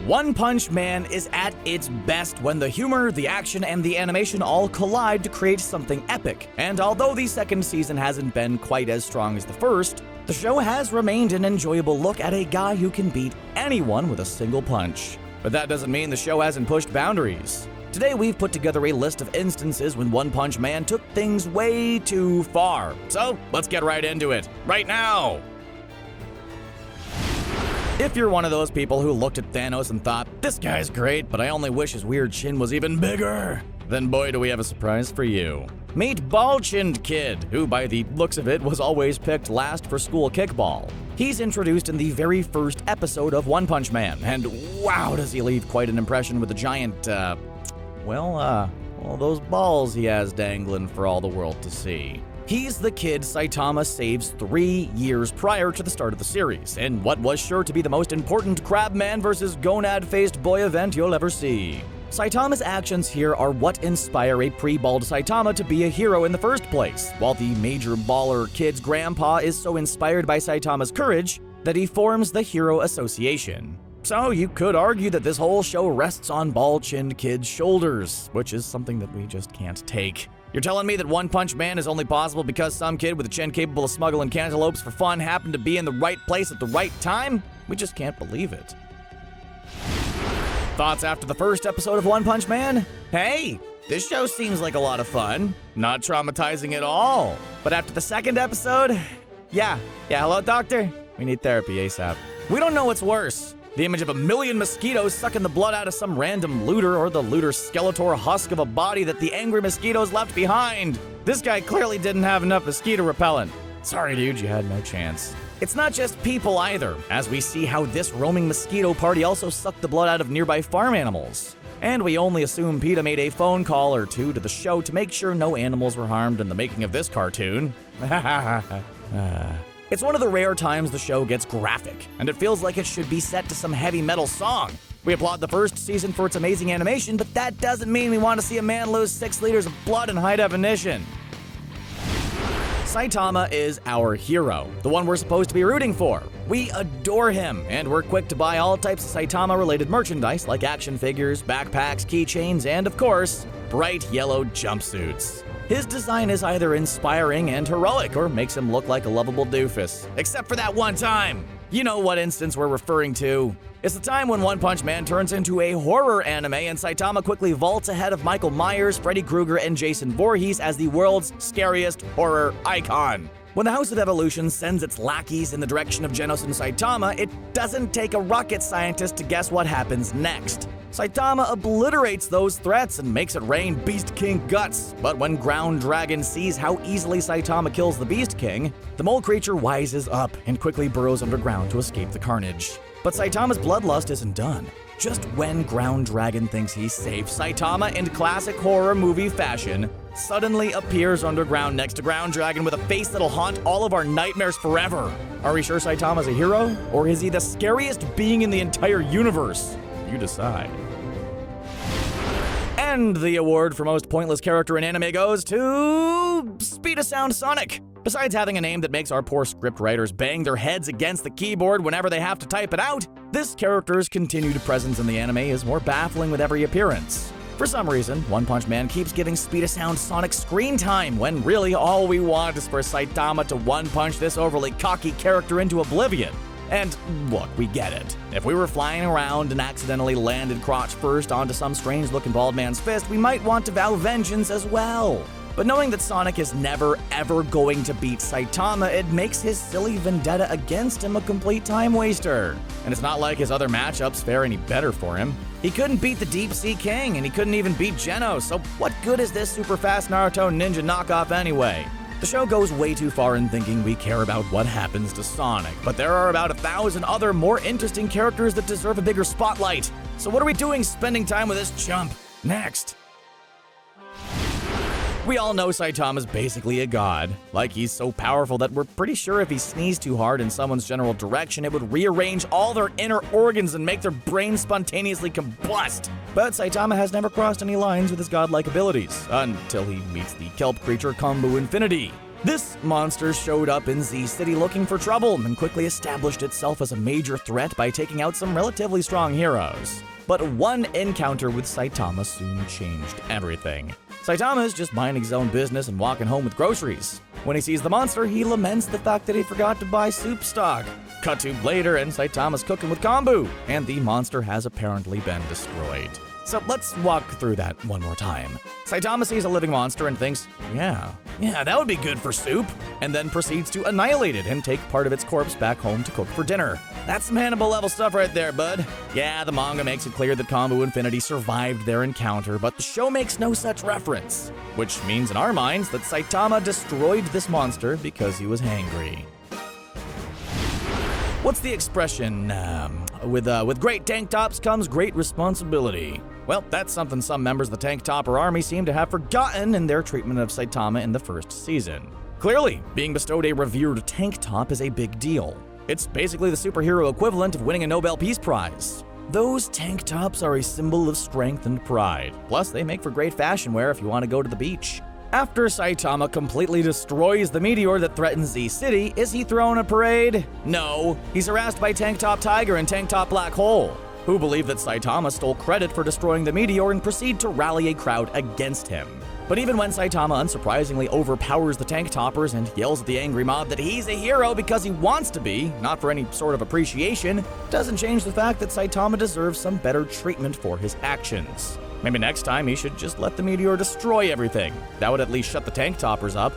One Punch Man is at its best when the humor, the action, and the animation all collide to create something epic. And although the second season hasn't been quite as strong as the first, the show has remained an enjoyable look at a guy who can beat anyone with a single punch. But that doesn't mean the show hasn't pushed boundaries. Today we've put together a list of instances when One Punch Man took things way too far. So let's get right into it, right now! If you're one of those people who looked at Thanos and thought, this guy's great, but I only wish his weird chin was even bigger, then boy do we have a surprise for you. Meet Ball-Chinned Kid, who by the looks of it was always picked last for school kickball. He's introduced in the very first episode of One Punch Man, and wow does he leave quite an impression with the giant, those balls he has dangling for all the world to see. He's the kid Saitama saves 3 years prior to the start of the series, in what was sure to be the most important Crabman versus Gonad-faced boy event you'll ever see. Saitama's actions here are what inspire a pre-bald Saitama to be a hero in the first place, while the major baller kid's grandpa is so inspired by Saitama's courage that he forms the Hero Association. So you could argue that this whole show rests on Ball-Chinned Kid's shoulders, which is something that we just can't take. You're telling me that One Punch Man is only possible because some kid with a chin capable of smuggling cantaloupes for fun happened to be in the right place at the right time? We just can't believe it. Thoughts after the first episode of One Punch Man? Hey, this show seems like a lot of fun. Not traumatizing at all. But after the second episode? Yeah, hello doctor? We need therapy ASAP. We don't know what's worse. The image of a million mosquitoes sucking the blood out of some random looter, or the looter's skeletor husk of a body that the angry mosquitoes left behind. This guy clearly didn't have enough mosquito repellent. Sorry dude, you had no chance. It's not just people either, as we see how this roaming mosquito party also sucked the blood out of nearby farm animals. And we only assume PETA made a phone call or two to the show to make sure no animals were harmed in the making of this cartoon. It's one of the rare times the show gets graphic, and it feels like it should be set to some heavy metal song. We applaud the first season for its amazing animation, but that doesn't mean we want to see a man lose 6 liters of blood in high definition. Saitama is our hero, the one we're supposed to be rooting for. We adore him, and we're quick to buy all types of Saitama-related merchandise like action figures, backpacks, keychains, and of course, bright yellow jumpsuits. His design is either inspiring and heroic, or makes him look like a lovable doofus. Except for that one time! You know what instance we're referring to. It's the time when One Punch Man turns into a horror anime and Saitama quickly vaults ahead of Michael Myers, Freddy Krueger, and Jason Voorhees as the world's scariest horror icon. When the House of Evolution sends its lackeys in the direction of Genos and Saitama, it doesn't take a rocket scientist to guess what happens next. Saitama obliterates those threats and makes it rain Beast King guts, but when Ground Dragon sees how easily Saitama kills the Beast King, the mole creature wises up and quickly burrows underground to escape the carnage. But Saitama's bloodlust isn't done. Just when Ground Dragon thinks he's safe, Saitama, in classic horror movie fashion, suddenly appears underground next to Ground Dragon with a face that'll haunt all of our nightmares forever. Are we sure Saitama's a hero? Or is he the scariest being in the entire universe? You decide. And the award for most pointless character in anime goes to Speed of Sound Sonic. Besides having a name that makes our poor script writers bang their heads against the keyboard whenever they have to type it out, this character's continued presence in the anime is more baffling with every appearance. For some reason, One Punch Man keeps giving Speed of Sound Sonic screen time, when really all we want is for Saitama to one-punch this overly cocky character into oblivion. And look, we get it. If we were flying around and accidentally landed crotch first onto some strange-looking bald man's fist, we might want to vow vengeance as well. But knowing that Sonic is never, ever going to beat Saitama, it makes his silly vendetta against him a complete time waster. And it's not like his other matchups fare any better for him. He couldn't beat the Deep Sea King, and he couldn't even beat Genos, so what good is this super fast Naruto ninja knockoff anyway? The show goes way too far in thinking we care about what happens to Sonic, but there are about 1,000 other more interesting characters that deserve a bigger spotlight. So what are we doing spending time with this chump? Next. We all know Saitama's basically a god. Like, he's so powerful that we're pretty sure if he sneezed too hard in someone's general direction, it would rearrange all their inner organs and make their brains spontaneously combust. But Saitama has never crossed any lines with his godlike abilities, until he meets the kelp creature Kombu Infinity. This monster showed up in Z City looking for trouble and quickly established itself as a major threat by taking out some relatively strong heroes. But one encounter with Saitama soon changed everything. Saitama is just minding his own business and walking home with groceries. When he sees the monster, he laments the fact that he forgot to buy soup stock. Cut to later, and Saitama's cooking with Kombu, and the monster has apparently been destroyed. So let's walk through that one more time. Saitama sees a living monster and thinks, yeah, that would be good for soup, and then proceeds to annihilate it and take part of its corpse back home to cook for dinner. That's some Hannibal level stuff right there, bud. Yeah, the manga makes it clear that Kombu Infinity survived their encounter, but the show makes no such reference, which means in our minds that Saitama destroyed this monster because he was hangry. What's the expression? With great tank tops comes great responsibility. Well, that's something some members of the tank topper army seem to have forgotten in their treatment of Saitama in the first season. Clearly, being bestowed a revered tank top is a big deal. It's basically the superhero equivalent of winning a Nobel Peace Prize. Those tank tops are a symbol of strength and pride. Plus, they make for great fashion wear if you want to go to the beach. After Saitama completely destroys the meteor that threatens Z City, is he throwing a parade? No, he's harassed by Tank Top Tiger and Tank Top Black Hole, who believe that Saitama stole credit for destroying the meteor and proceed to rally a crowd against him. But even when Saitama unsurprisingly overpowers the tank toppers and yells at the angry mob that he's a hero because he wants to be, not for any sort of appreciation, doesn't change the fact that Saitama deserves some better treatment for his actions. Maybe next time he should just let the meteor destroy everything. That would at least shut the tank toppers up.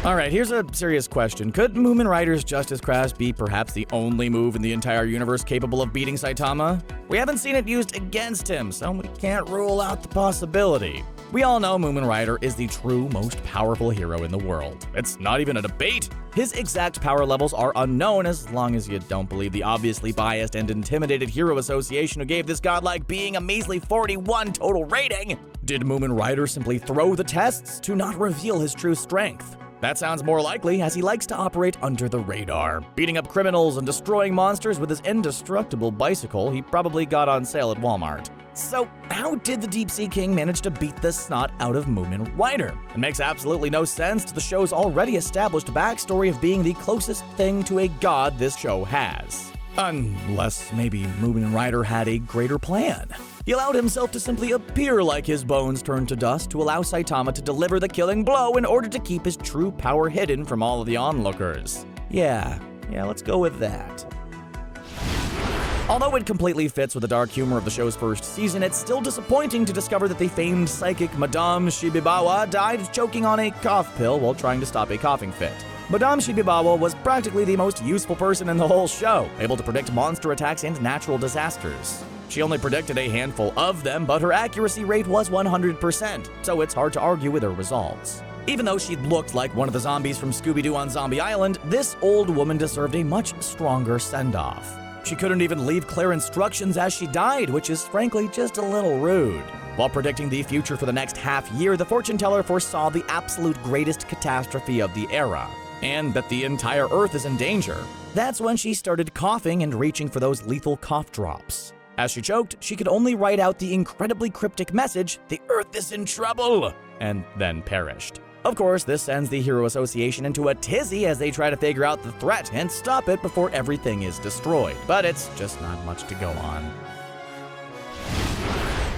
Alright, here's a serious question. Could Moomin Rider's Justice Crash be perhaps the only move in the entire universe capable of beating Saitama? We haven't seen it used against him, so we can't rule out the possibility. We all know Moomin Rider is the true most powerful hero in the world. It's not even a debate. His exact power levels are unknown as long as you don't believe the obviously biased and intimidated Hero Association who gave this godlike being a measly 41 total rating. Did Moomin Rider simply throw the tests to not reveal his true strength? That sounds more likely, as he likes to operate under the radar, beating up criminals and destroying monsters with his indestructible bicycle he probably got on sale at Walmart. So, how did the Deep Sea King manage to beat the snot out of Moomin Rider? It makes absolutely no sense to the show's already established backstory of being the closest thing to a god this show has. Unless maybe Moomin Rider had a greater plan. He allowed himself to simply appear like his bones turned to dust to allow Saitama to deliver the killing blow in order to keep his true power hidden from all of the onlookers. Yeah, let's go with that. Although it completely fits with the dark humor of the show's first season, it's still disappointing to discover that the famed psychic Madame Shibibawa died choking on a cough pill while trying to stop a coughing fit. Madame Shibibawa was practically the most useful person in the whole show, able to predict monster attacks and natural disasters. She only predicted a handful of them, but her accuracy rate was 100%, so it's hard to argue with her results. Even though she looked like one of the zombies from Scooby-Doo on Zombie Island, this old woman deserved a much stronger send-off. She couldn't even leave clear instructions as she died, which is frankly just a little rude. While predicting the future for the next half year, the fortune teller foresaw the absolute greatest catastrophe of the era, and that the entire Earth is in danger. That's when she started coughing and reaching for those lethal cough drops. As she choked, she could only write out the incredibly cryptic message, "The Earth is in trouble," and then perished. Of course, this sends the Hero Association into a tizzy as they try to figure out the threat and stop it before everything is destroyed, but it's just not much to go on.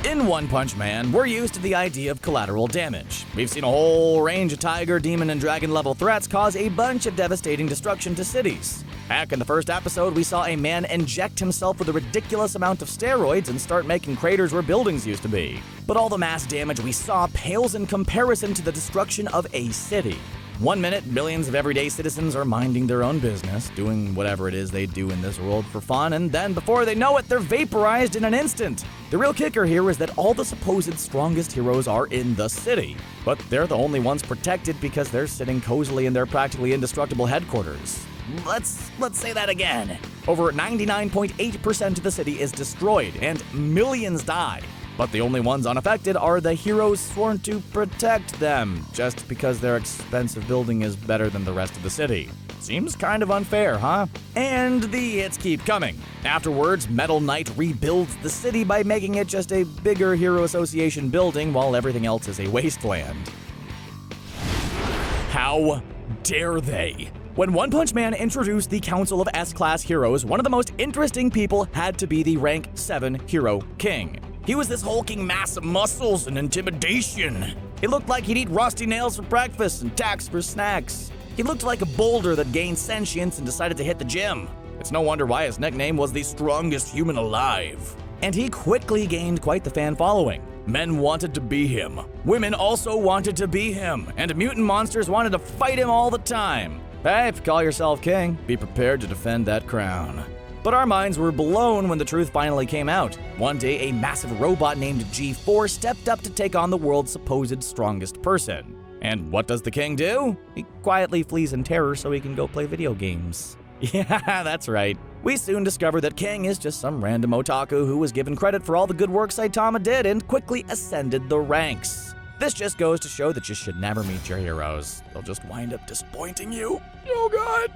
In One Punch Man, we're used to the idea of collateral damage. We've seen a whole range of tiger, demon, and dragon level threats cause a bunch of devastating destruction to cities. Heck, in the first episode, we saw a man inject himself with a ridiculous amount of steroids and start making craters where buildings used to be. But all the mass damage we saw pales in comparison to the destruction of a city. 1 minute, millions of everyday citizens are minding their own business, doing whatever it is they do in this world for fun, and then before they know it, they're vaporized in an instant. The real kicker here is that all the supposed strongest heroes are in the city, but they're the only ones protected because they're sitting cozily in their practically indestructible headquarters. Let's say that again. Over 99.8% of the city is destroyed, and millions die. But the only ones unaffected are the heroes sworn to protect them, just because their expensive building is better than the rest of the city. Seems kind of unfair, huh? And the hits keep coming. Afterwards, Metal Knight rebuilds the city by making it just a bigger Hero Association building while everything else is a wasteland. How dare they? When One Punch Man introduced the Council of S-Class heroes, one of the most interesting people had to be the rank 7 hero king. He was this hulking mass of muscles and intimidation. He looked like he'd eat rusty nails for breakfast and tacks for snacks. He looked like a boulder that gained sentience and decided to hit the gym. It's no wonder why his nickname was the strongest human alive. And he quickly gained quite the fan following. Men wanted to be him. Women also wanted to be him. And mutant monsters wanted to fight him all the time. Hey, if you call yourself king, be prepared to defend that crown. But our minds were blown when the truth finally came out. One day, a massive robot named G4 stepped up to take on the world's supposed strongest person. And what does the king do? He quietly flees in terror so he can go play video games. Yeah, that's right. We soon discovered that King is just some random otaku who was given credit for all the good work Saitama did and quickly ascended the ranks. This just goes to show that you should never meet your heroes. They'll just wind up disappointing you. Oh god.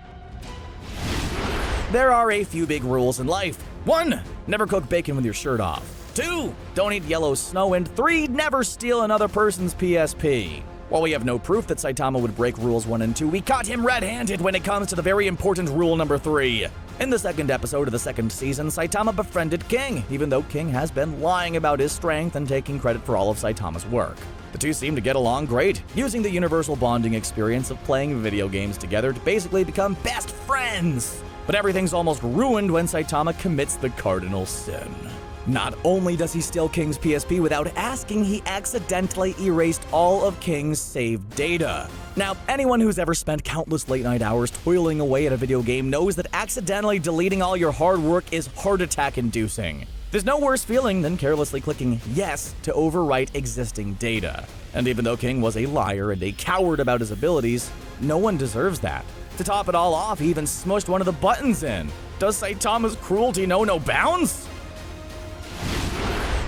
There are a few big rules in life. 1. Never cook bacon with your shirt off. 2. Don't eat yellow snow. And 3. Never steal another person's PSP. While we have no proof that Saitama would break rules 1 and 2, we caught him red-handed when it comes to the very important rule number 3. In the second episode of the second season, Saitama befriended King, even though King has been lying about his strength and taking credit for all of Saitama's work. The two seem to get along great, using the universal bonding experience of playing video games together to basically become best friends. But everything's almost ruined when Saitama commits the Cardinal Sin. Not only does he steal King's PSP without asking, he accidentally erased all of King's saved data. Now, anyone who's ever spent countless late-night hours toiling away at a video game knows that accidentally deleting all your hard work is heart attack-inducing. There's no worse feeling than carelessly clicking yes to overwrite existing data. And even though King was a liar and a coward about his abilities, no one deserves that. To top it all off, he even smushed one of the buttons in. Does Saitama's cruelty know no bounds?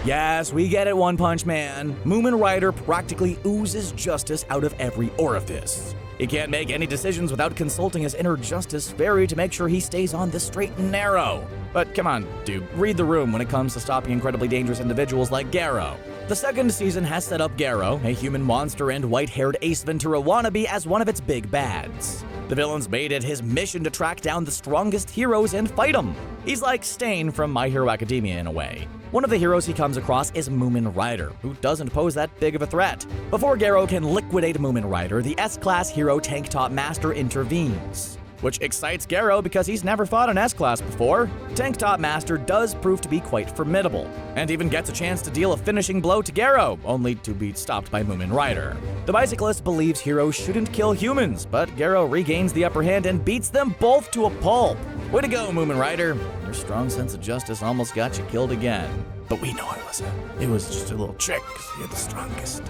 Yes, we get it, One Punch Man. Moomin Rider practically oozes justice out of every orifice. He can't make any decisions without consulting his inner justice fairy to make sure he stays on the straight and narrow. But come on, dude, read the room when it comes to stopping incredibly dangerous individuals like Garo. The second season has set up Garo, a human monster and white-haired Ace Ventura wannabe, as one of its big bads. The villains made it his mission to track down the strongest heroes and fight them. He's like Stain from My Hero Academia in a way. One of the heroes he comes across is Moomin Rider, who doesn't pose that big of a threat. Before Garo can liquidate Moomin Rider, the S-Class hero Tank Top Master intervenes, which excites Garo because he's never fought an S-Class before. Tank Top Master does prove to be quite formidable, and even gets a chance to deal a finishing blow to Garo, only to be stopped by Moomin Rider. The bicyclist believes heroes shouldn't kill humans, but Garo regains the upper hand and beats them both to a pulp. Way to go, Moomin Rider. Your strong sense of justice almost got you killed again. But we know it was just a little trick, because you're the strongest.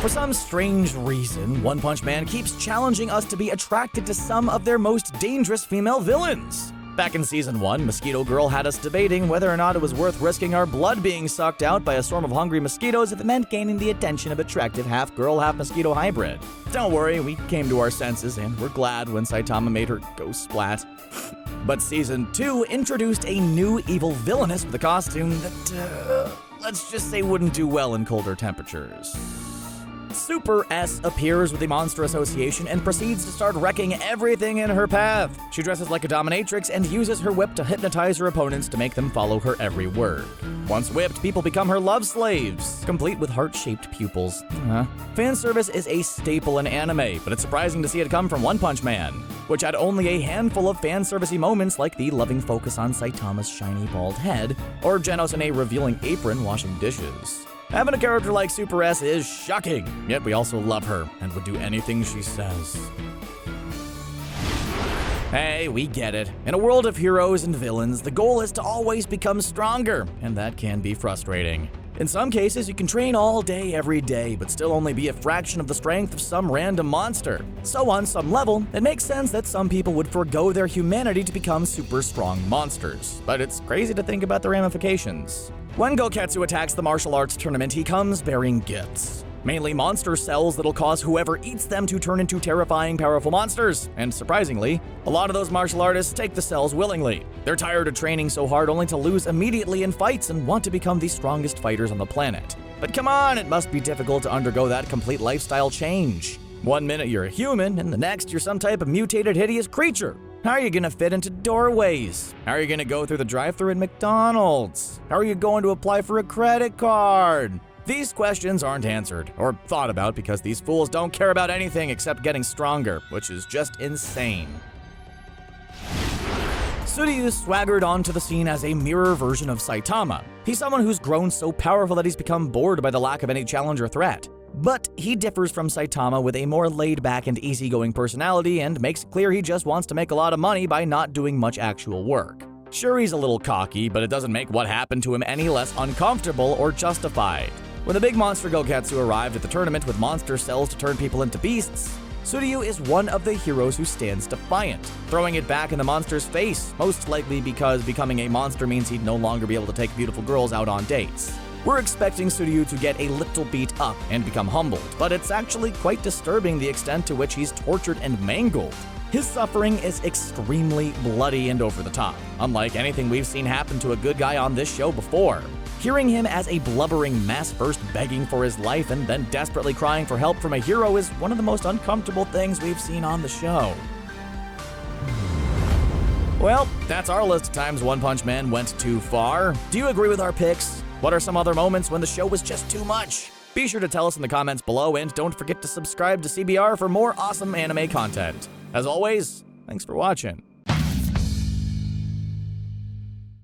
For some strange reason, One Punch Man keeps challenging us to be attracted to some of their most dangerous female villains. Back in Season 1, Mosquito Girl had us debating whether or not it was worth risking our blood being sucked out by a swarm of hungry mosquitoes if it meant gaining the attention of attractive half-girl, half-mosquito hybrid. Don't worry, we came to our senses and we're glad when Saitama made her go splat. But Season 2 introduced a new evil villainess with a costume that, let's just say wouldn't do well in colder temperatures. Super S appears with the Monster Association and proceeds to start wrecking everything in her path. She dresses like a dominatrix and uses her whip to hypnotize her opponents to make them follow her every word. Once whipped, people become her love slaves, complete with heart-shaped pupils. Fan service is a staple in anime, but it's surprising to see it come from One Punch Man, which had only a handful of fan servicey moments like the loving focus on Saitama's shiny bald head, or Genos in a revealing apron washing dishes. Having a character like Super S is shocking, yet we also love her and would do anything she says. Hey, we get it. In a world of heroes and villains, the goal is to always become stronger, and that can be frustrating. In some cases, you can train all day, every day, but still only be a fraction of the strength of some random monster. So on some level, it makes sense that some people would forego their humanity to become super strong monsters. But it's crazy to think about the ramifications. When Goketsu attacks the martial arts tournament, he comes bearing gifts. Mainly monster cells that'll cause whoever eats them to turn into terrifying, powerful monsters. And surprisingly, a lot of those martial artists take the cells willingly. They're tired of training so hard only to lose immediately in fights and want to become the strongest fighters on the planet. But come on, it must be difficult to undergo that complete lifestyle change. One minute you're a human, and the next you're some type of mutated hideous creature. How are you gonna fit into doorways? How are you gonna go through the drive-thru at McDonald's? How are you going to apply for a credit card? These questions aren't answered or thought about because these fools don't care about anything except getting stronger, which is just insane. Studious swaggered onto the scene as a mirror version of Saitama. He's someone who's grown so powerful that he's become bored by the lack of any challenge or threat. But he differs from Saitama with a more laid-back and easygoing personality and makes it clear he just wants to make a lot of money by not doing much actual work. Sure, he's a little cocky, but it doesn't make what happened to him any less uncomfortable or justified. When the big monster Goketsu arrived at the tournament with monster cells to turn people into beasts, Suiryu is one of the heroes who stands defiant, throwing it back in the monster's face, most likely because becoming a monster means he'd no longer be able to take beautiful girls out on dates. We're expecting Suiryu to get a little beat up and become humbled, but it's actually quite disturbing the extent to which he's tortured and mangled. His suffering is extremely bloody and over the top, unlike anything we've seen happen to a good guy on this show before. Hearing him as a blubbering mess first begging for his life and then desperately crying for help from a hero is one of the most uncomfortable things we've seen on the show. Well, that's our list of times One Punch Man went too far. Do you agree with our picks? What are some other moments when the show was just too much? Be sure to tell us in the comments below, and don't forget to subscribe to CBR for more awesome anime content. As always, thanks for watching.